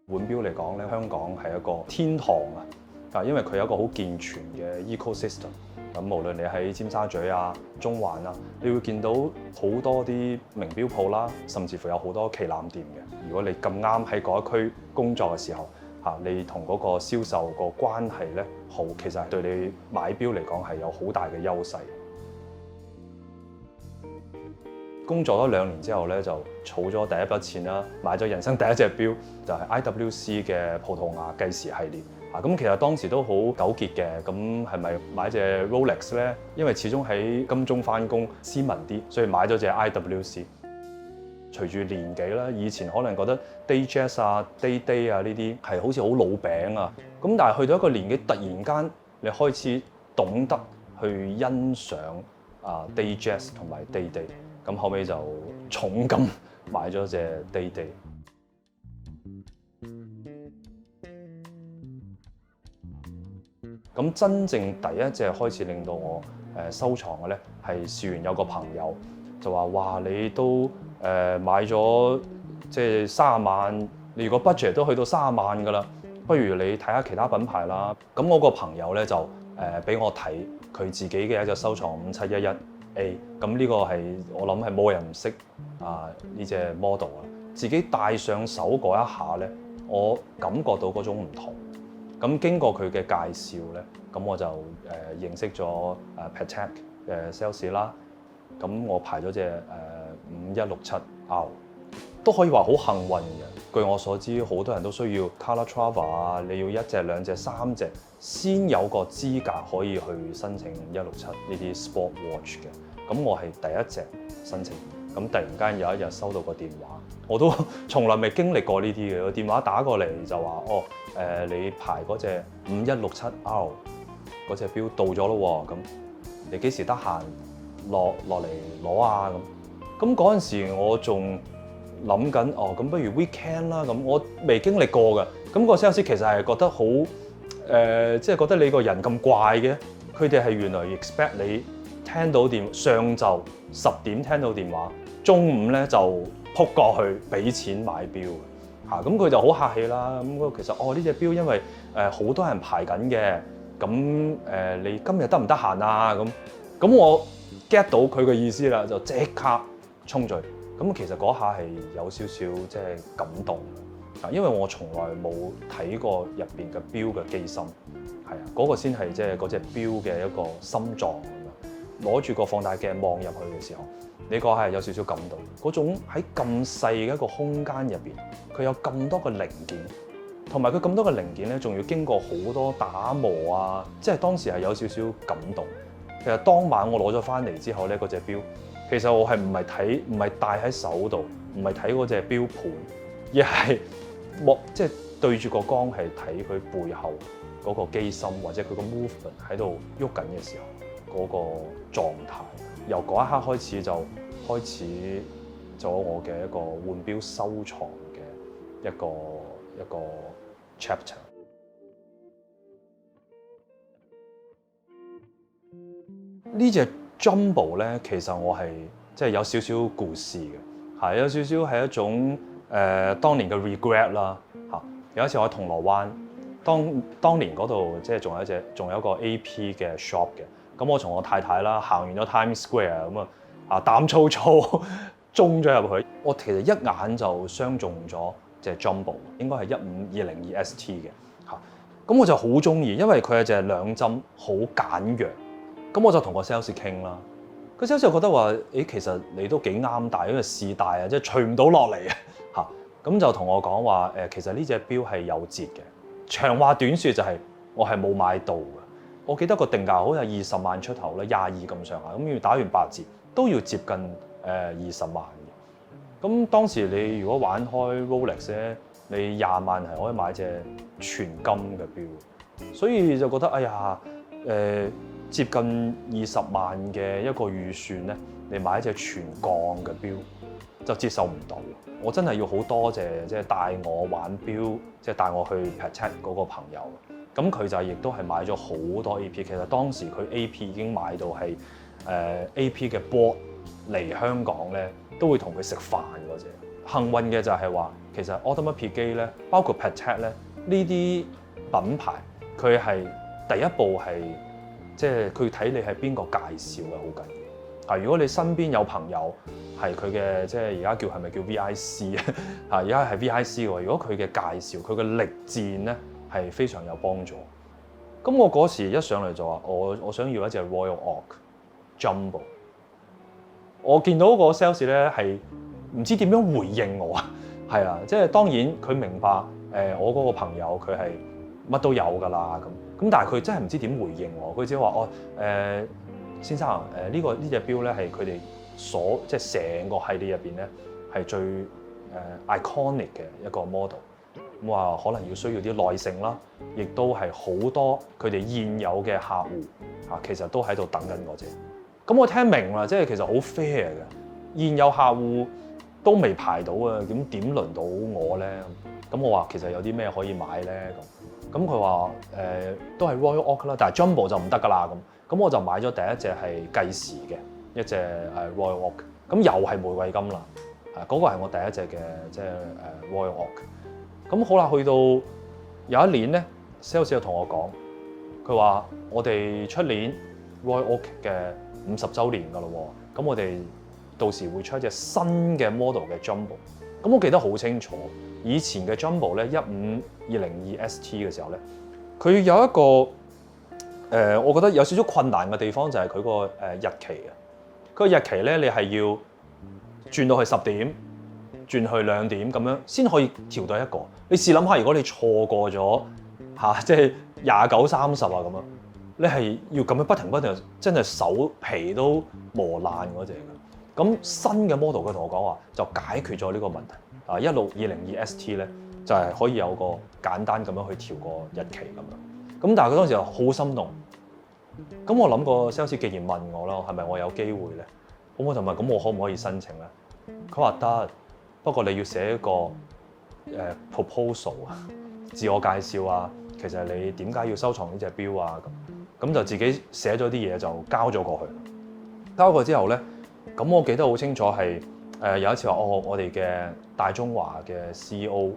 腕錶嚟講咧，香港係一個天堂啊！因為佢有一個好健全嘅 ecosystem。咁無論你喺尖沙咀啊、中環啊，你會見到好多啲名錶鋪啦，甚至乎有好多旗艦店嘅。如果你咁啱喺嗰一區工作嘅時候，你同嗰個銷售個關係咧好，其實係對你買錶嚟講係有好大嘅優勢。工作咗2年之後咧，就儲咗第一筆錢啦，買咗人生第一隻錶，就係 IWC 嘅葡萄牙計時系列。咁其實當時都好糾結嘅，咁係咪買隻 Rolex 咧？因為始終喺金鐘返工斯文啲，所以買咗隻 IWC。隨住年紀啦，以前可能覺得 Datejust 啊、Day 啊呢啲係好似好老餅啊，咁但係去到一個年紀，突然間你開始懂得去欣賞Datejust 同埋 Day，咁後尾就重金買咗隻 Day。咁真正第一隻開始令到我收藏嘅咧，係試完有個朋友就話：哇，你都買咗即係30萬，你如果 budget 都去到30萬㗎啦，不如你睇下其他品牌啦。咁我個朋友咧就俾我睇佢自己嘅一隻收藏5711A。咁呢個係我諗係冇人唔識呢隻 model 啊。自己戴上手嗰一下咧，我感覺到嗰種唔同。咁經過佢嘅介紹咧，咁我就認識咗Patek 嘅 sales 啦。咁我排咗隻5167R，都可以話好幸運嘅。據我所知，好多人都需要 Calatrava 啊，你要1隻、2隻、3隻先有個資格可以去申請167呢啲 sport watch 嘅。咁我係第一隻申請。咁突然間有一日收到個電話，我都從來未經歷過呢啲嘅。個電話打過嚟就話：你排嗰隻5167R 嗰隻錶到咗咯喎，咁你幾時得閒落嚟攞啊？咁嗰陣時我仲諗緊，咁不如 weekend 啦。咁我未經歷過嘅。咁個 sales 其實係覺得好即係覺得你個人咁怪嘅。佢哋係原來 expect 你聽到上晝10點聽到電話，中午咧就撲過去俾錢買錶嘅。咁佢就好客氣啦。咁其實呢隻錶因為好多人排緊嘅，咁你今日得唔得閒啊？咁我 get 到佢嘅意思啦，就即刻衝咗去。咁其實嗰下係有少少即係感動，因為我從來冇睇過入邊嘅錶嘅機芯，嗰個先係即係嗰隻錶嘅一個心臟咁樣。攞住個放大鏡望入去嘅時候，你嗰下係有少少感動。嗰種喺咁細嘅一個空間入邊，佢有咁多個零件，同埋佢咁多個零件咧，仲要經過好多打磨啊，即係當時係有少少感動。其實當晚我攞咗翻嚟之後咧，嗰隻錶其實我係唔係戴喺手度，唔係睇嗰隻錶盤，而係即係對住個光係睇佢背後嗰個機芯或者佢個 movement 喺度喐緊嘅時候嗰個狀態。由嗰一刻開始就開始咗我嘅一個腕錶收藏嘅一個 chapter。呢隻 Jumbo 咧，其實我係即係有少少故事嘅，係有少少係一種當年嘅 regret 啦嚇。有一次我喺銅鑼灣，當年嗰度即係仲有一個 AP 嘅 shop 嘅。咁我同我太太啦行完咗 Times Square 咁膽粗粗中咗入去。我其實一眼就相中咗隻 Jumbo， 應該係15202 ST 嘅嚇。咁我就好中意，因為佢係隻2針好簡約。咁我就同個 sales 傾啦，個 sales 就覺得話：其實你都幾啱戴，因為試戴啊，即係除唔到落嚟啊嚇。咁就同我講話其實呢隻錶係有折嘅。長話短説就係我係冇買到嘅。我記得個定價好似係20萬出頭啦，22咁上下，咁要打完8折都要接近20萬嘅。咁當時你如果玩開 Rolex 咧，你20萬係可以買隻全金嘅錶，所以就覺得接近20萬嘅一個預算咧，你買一隻全鋼嘅錶就接受唔到。我真係要好多謝即係帶我玩錶，即係帶我去 Patek 嗰個朋友。咁佢就亦都係買咗好多 AP。其實當時佢 AP 已經買到係 AP 嘅 board 嚟香港咧，都會同佢食飯嗰隻。幸運嘅就係話，其實 Audemars Piguet 咧，包括 Patek 咧，呢啲品牌佢係第一步係即係佢睇你係邊個介紹嘅好緊要。啊，如果你身邊有朋友係佢嘅，即係而家叫係咪叫 VIC 啊？啊，而家係 VIC 喎。如果佢嘅介紹，佢嘅力薦咧係非常有幫助。咁我嗰時一上嚟就話，我想要一隻 Royal Oak Jumbo。我見到個 sales 咧係唔知點樣回應我啊，係啊，即係當然佢明白我嗰個朋友佢係乜都有㗎啦咁，但係佢真係唔知點回應我，佢只話先生呢隻錶咧係佢哋即係成個系列入邊咧係最iconic 嘅一個 model， 咁話可能要需要啲耐性啦，亦都係好多佢哋現有嘅客戶其實都喺度等緊嗰隻。咁我聽明啦，即係其實好 fair 嘅，現有客戶都未排到啊，點輪到我咧？咁我話其實有啲咩可以買咧？咁佢話都係 Royal Oak 啦，但係 Jumbo 就唔得㗎啦咁我就買咗第一隻係計時嘅一隻Royal Oak， 咁又係玫瑰金啦，嗰個係我第一隻嘅即係Royal Oak。咁好啦，去到有一年咧 ，sales 就同我講，佢話我哋出年 Royal Oak 嘅50週年㗎咯喎，咁我哋到時會出一隻新嘅 model 嘅 Jumbo。咁我記得好清楚，以前嘅 Jumbo 咧15202 ST 嘅時候咧，佢有一個我覺得有少少困難嘅地方就係佢個日期啊。佢個日期咧，你係要轉到去10點，轉去2點咁樣先可以調到一個。你試諗下，如果你錯過咗即係29、30咁樣，你係要咁樣不停，真係手皮都磨爛嗰隻㗎。咁新嘅 model 佢同我講話就解決咗呢個問題。16202 ST 咧就係可以有個簡單咁樣去調個日期咁樣。咁但係佢當時就好心動。咁我諗個 sales 既然問我啦，係咪我有機會咧？咁我就問，咁我可唔可以申請咧？佢話得，不過你要寫一個proposal 啊，自我介紹啊，其實你點解要收藏呢隻錶啊？咁就自己寫咗啲嘢就交咗過去。交過之後咧，咁我記得好清楚係有一次話我哋嘅大中華嘅 CEO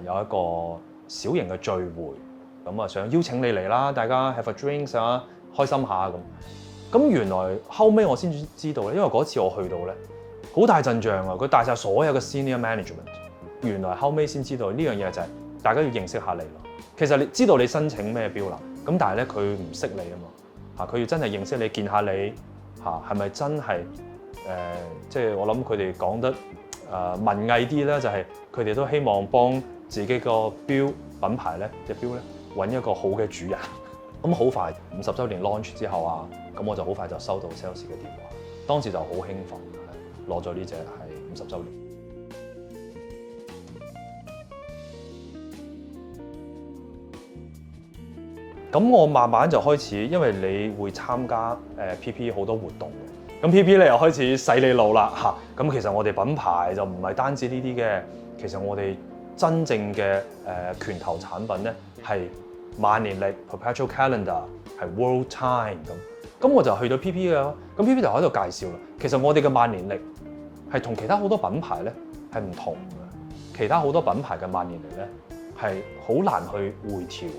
有一個小型嘅聚會，咁啊想邀請你嚟啦，大家 have a drinks 啊，開心下咁。咁原來後尾我先知道咧，因為嗰次我去到咧好大陣仗啊，佢帶晒所有嘅 senior management。原來後尾先知道呢樣嘢就係大家要認識下你咯。其實你知道你申請咩錶啦，咁但係咧佢唔識你啊嘛，佢要真係認識你，見下你係咪真係即係我諗佢哋講得文藝啲咧，就係佢哋都希望幫自己個錶品牌咧隻錶咧揾一個好嘅主人。咁好快50週年 launch 之後啊，咁我就好快就收到 sales 嘅電話，當時就好興奮，攞咗呢隻係50週年。咁我慢慢就開始，因為你會參加PP 好多活動嘅，咁 PP 咧又開始洗你腦啦嚇。咁其實我哋品牌就唔係單止呢啲嘅，其實我哋真正嘅拳頭產品咧係萬年曆 Perpetual Calendar， 係 World Time 咁。咁我就去到 PP 嘅，咁 PP 就喺度介紹啦。其實我哋嘅萬年曆係同其他好多品牌咧係唔同嘅，其他好多品牌嘅萬年曆咧係好難去回調嘅。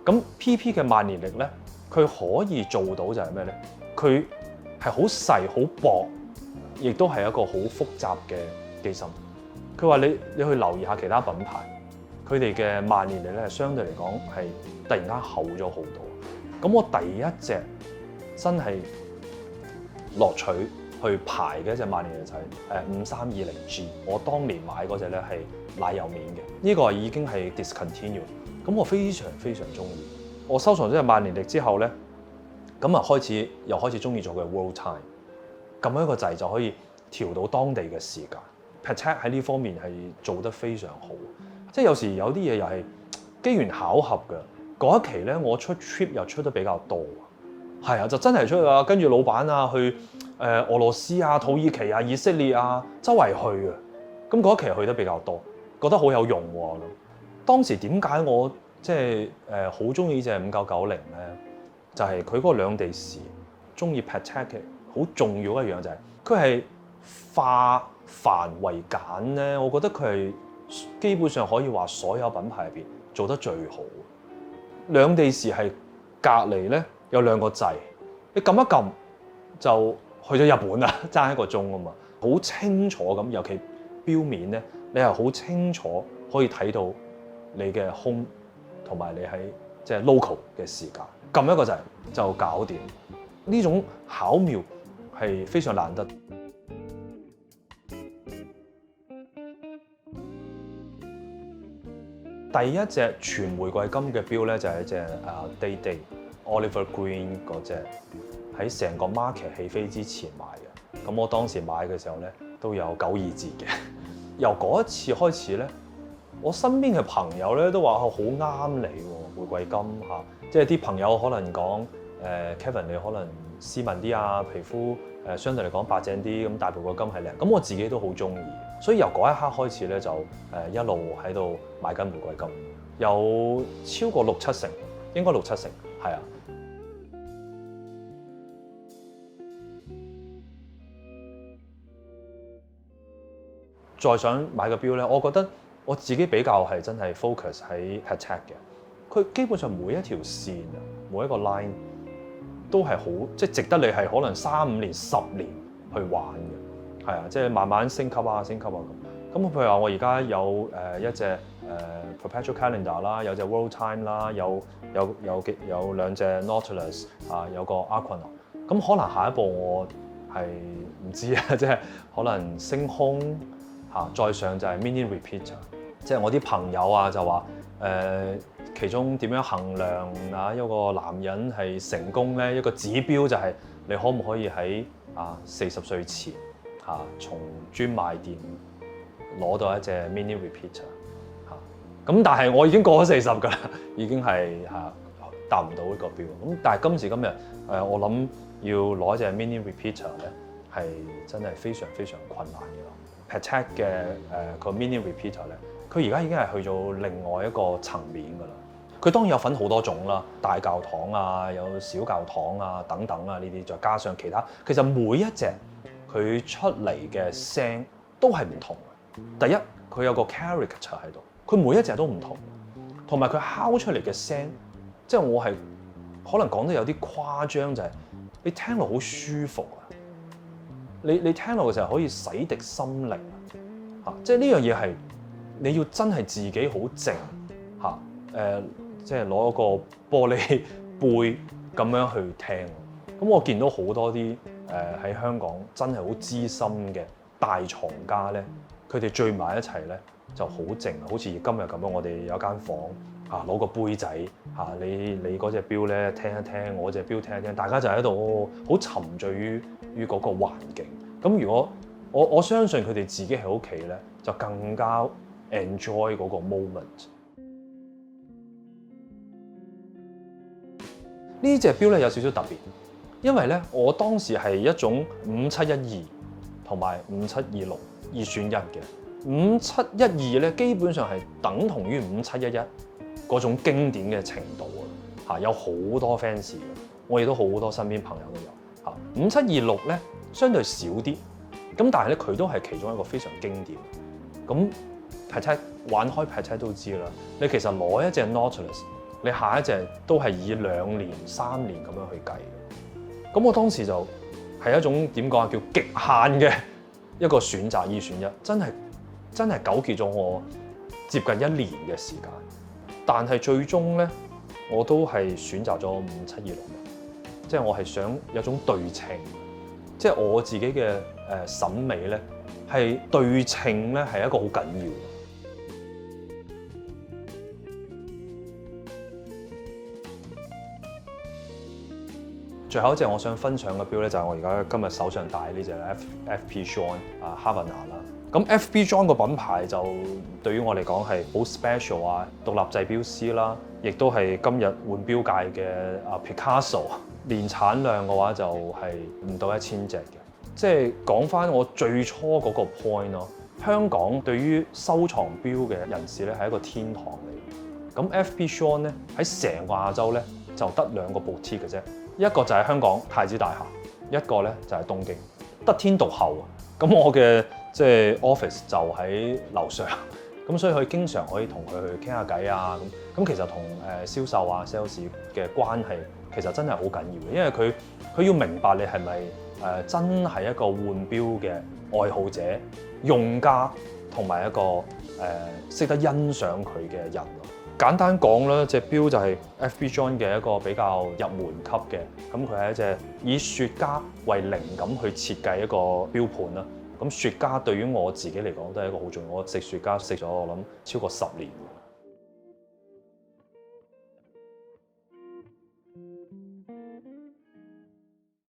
咁 PP 嘅萬年曆咧，佢可以做到就係咩咧？佢係好細、好薄，亦都係一個好複雜嘅機芯。佢話你去留意下其他品牌，佢哋嘅萬年曆咧，相對嚟講係突然間厚咗好多。咁我第一隻真係落取去排嘅一隻萬年曆就係5320G。我當年買嗰隻咧係奶油面嘅，呢個已經係 discontinue。咁我非常非常中意。我收藏咗隻萬年曆之後咧，咁啊又開始中意咗佢 World Time。撳一個掣就可以調到當地嘅時間。Patek 喺呢方面係做得非常好。即係有時有啲嘢又係機緣巧合嘅。嗰一期咧，我出 trip 又出得比較多。係啊，就真係出啊，跟住老闆啊去俄羅斯啊、土耳其啊、以色列啊，周圍去啊。咁嗰一期去得比較多，覺得好有用喎。當時點解我即係好中意呢隻5990咧？就係佢嗰個兩地時中意 Patek 嘅好重要一樣就係佢係化繁為簡咧，我覺得佢係基本上可以話所有品牌入邊做得最好。兩地時係隔離咧有兩個掣，你撳一撳就去咗日本啦，爭1個鐘啊嘛，好清楚咁，尤其錶面咧，你係好清楚可以睇到你嘅 home 同埋你喺即係 local 嘅時間，撳一個掣就搞掂。呢種巧妙係非常難得。第一隻全玫瑰金嘅錶咧就係一隻Day Day Oliver Green 嗰隻，喺成個 market 起飛之前買嘅。咁我當時買嘅時候咧都有9、2折嘅。由嗰一次開始咧，我身邊嘅朋友咧都話好啱你喎，玫瑰金嚇。即係啲朋友可能講Kevin 你可能斯文啲啊，皮膚相對嚟講白淨啲，咁戴玫瑰金係靚。咁我自己都好中意。所以由嗰一刻開始咧，就一路喺度買緊玫瑰金，有超過6、7成，應該6、7成，係啊。再想買個錶咧，我覺得我自己比較係真係 focus 喺 Patek 嘅，佢基本上每一條線啊，每一個 line 都係好，即係值得你係可能3、5年、10年去玩嘅。係啊，即係慢慢升級啊咁。咁譬如話，我而家有一隻Perpetual Calendar 啦，有隻 World Time 啦，有2隻 Nautilus 啊，有個 Aquanaut。咁可能下一步我係唔知啊，即係可能星空嚇，再上就係 Mini Repeater。即係我啲朋友啊就話其中點樣衡量啊一個男人係成功咧？一個指標就係你可唔可以喺40歲前從專賣店攞到一隻 Mini Repeater 咁，但係我已經過咗40㗎啦，已經係達唔到呢個標。咁但係今時今日我諗要攞隻 Mini Repeater 咧，係真係非常非常困難嘅咯。Patek 嘅個 Mini Repeater 咧，佢而家已經係去到另外一個層面㗎啦。佢當然有分好多種啦，大教堂啊，有小教堂啊等等啊呢啲，再加上其他，其實每一隻佢出嚟嘅聲都係唔同嘅。第一，佢有個 character 喺度，佢每一隻都唔同，同埋佢敲出嚟嘅聲，即係我係可能講得有啲誇張，就係你聽落好舒服啊！你聽落嘅時候可以洗滌心靈啊！即係呢樣嘢係你要真係自己好靜嚇即係攞一個玻璃杯咁樣去聽。咁我見到好多啲喺香港真係好資深嘅大藏家咧，佢哋聚埋一齊咧就好靜，好似今日咁樣，我哋有間房攞個杯仔你嗰隻錶咧聽一聽，我隻錶聽一聽，大家就喺度好沉醉於嗰個環境。咁如果我相信佢哋自己喺屋企咧，就更加 enjoy 嗰個 moment。呢隻錶咧有少少特別，因為咧我當時係一種5712同埋5726二選一嘅。5712咧基本上係等同於5711嗰種經典嘅程度有好多 fans 嘅，我亦都好多身邊朋友都有5726咧相對少啲，咁但係咧佢都係其中一個非常經典。咁 Patek 玩開 Patek 都知啦，你其實攞一隻 Nautilus， 你下一隻都係以2年、3年咁樣去計嘅。咁我當時就係一種點講啊，叫極限嘅一個選擇，二選一，真係糾結咗我接近1年嘅時間。但係最終咧，我都係選擇咗5726，即係我係想有種對稱，即係我自己嘅審美咧係對稱咧係一個好緊要。最後一隻我想分享嘅錶咧，就係我而家今日手上戴呢隻 FP Journe Havana 啦。咁 FP Journe 個品牌就對於我嚟講係好 special 啊，獨立製錶師啦，亦都係今日換錶界嘅Picasso。年產量嘅話就係唔到1000隻嘅。即係講翻我最初嗰個 point 咯，香港對於收藏錶嘅人士咧係一個天堂嚟。咁 FP Journe 咧喺成個亞洲咧就得2個 boutique 嘅啫。一個就係香港太子大廈，一個咧就係東京，得天獨厚啊！咁我嘅即係 office 就喺樓上，咁所以佢經常可以同佢去傾下偈啊咁其實同銷售啊 sales 嘅關係其實真係好緊要嘅，因為佢要明白你係咪真係一個換錶嘅愛好者、用家同埋一個識得欣賞佢嘅人咯。簡單講啦，隻錶就係 FB Joint 嘅一個比較入門級嘅，咁佢係一隻以雪茄為靈感去設計一個錶盤啦。咁雪茄對於我自己嚟講都係一個好重要，我食雪茄食咗我諗超過10年。